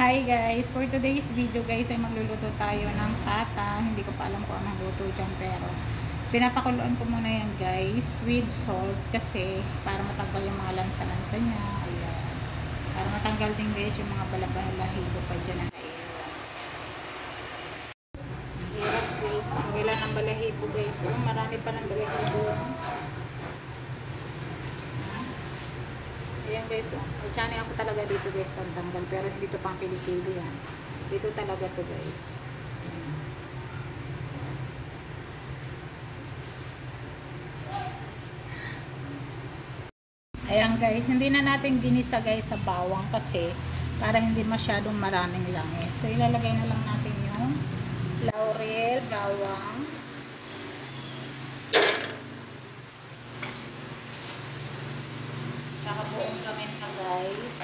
Hi guys! For today's video guys ay magluluto tayo ng pata. Hindi ko pa alam kung anong luto dyan pero pinapakuluan ko muna yan guys with salt kasi para matanggal yung mga lansa-lansa niya. Ayan. Para matanggal din guys yung mga balabalahibo pa dyan na naiiwan. Hirap guys. Tanggalan ng balahibo guys. So, marami pa ng balahibo. Ayan guys, channel ako talaga dito guys pagtanggal, pero hindi to pang pili-pili yan. Dito talaga to guys. Ayan guys, hindi na natin ginisa guys sa bawang kasi para hindi masyadong maraming langis. So ilalagay na lang natin yung laurel, bawang, saka buong paminta guys.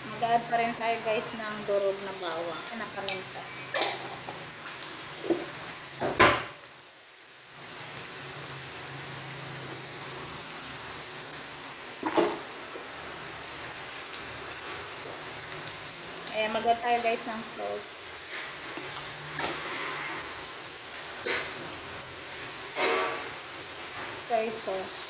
Mag-add pa rin tayo guys ng durog na bawang na paminta. Ayan, mag-add tayo guys ng salt. Soy sauce.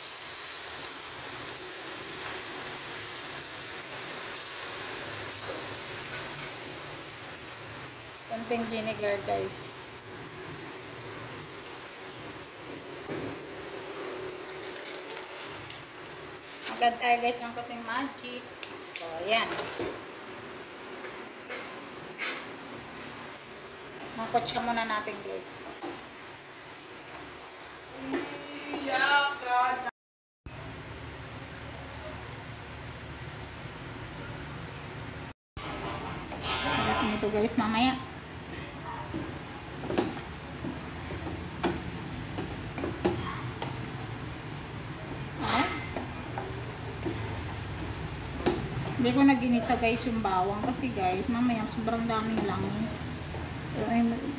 Konting vinegar guys. Mag-add tayo guys ng konting magic. So, ayan. Sangkotsa muna natin guys. Sarap nito guys mamaya. Hindi ko nag-inisa guys yung bawang kasi guys mamaya sobrang daming langis.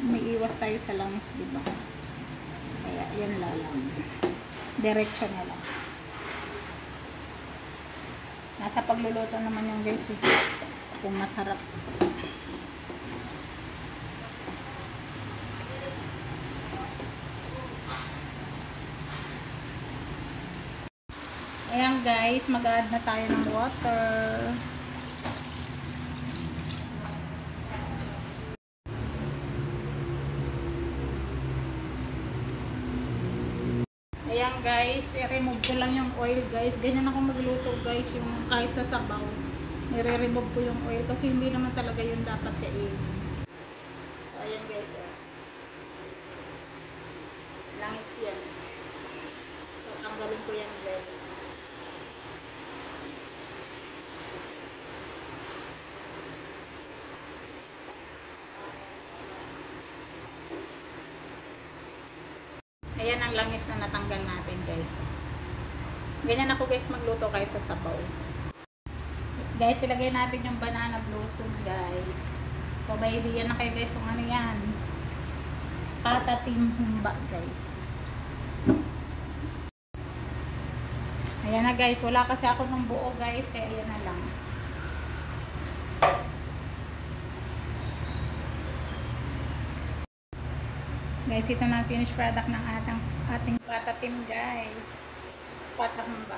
May iwas tayo sa langis, diba? Kaya yan lang. Diretso na lang. Nasa pagluluto naman yung guys eh. Kung masarap. Ayan guys, mag-add na tayo ng water. Ayan guys, i-remove ko lang yung oil guys. Ganyan ako magluto guys, yung kahit sa sabaw. Nire-remove ko yung oil kasi hindi naman talaga yun dapat kainin. So ayan guys, langis yan. So tanggalin ko yan guys. Ayan ang langis na natanggal natin guys. Ganyan ako guys magluto kahit sa sabaw. Guys, ilagay natin yung banana blossom guys. So may idea na kayo guys kung ano yan. Pata timhumba guys. Ayan na guys. Wala kasi ako ng buo guys. Kaya ayan na lang. Guys, ito na finished product ng ating patatim guys. Patahumba.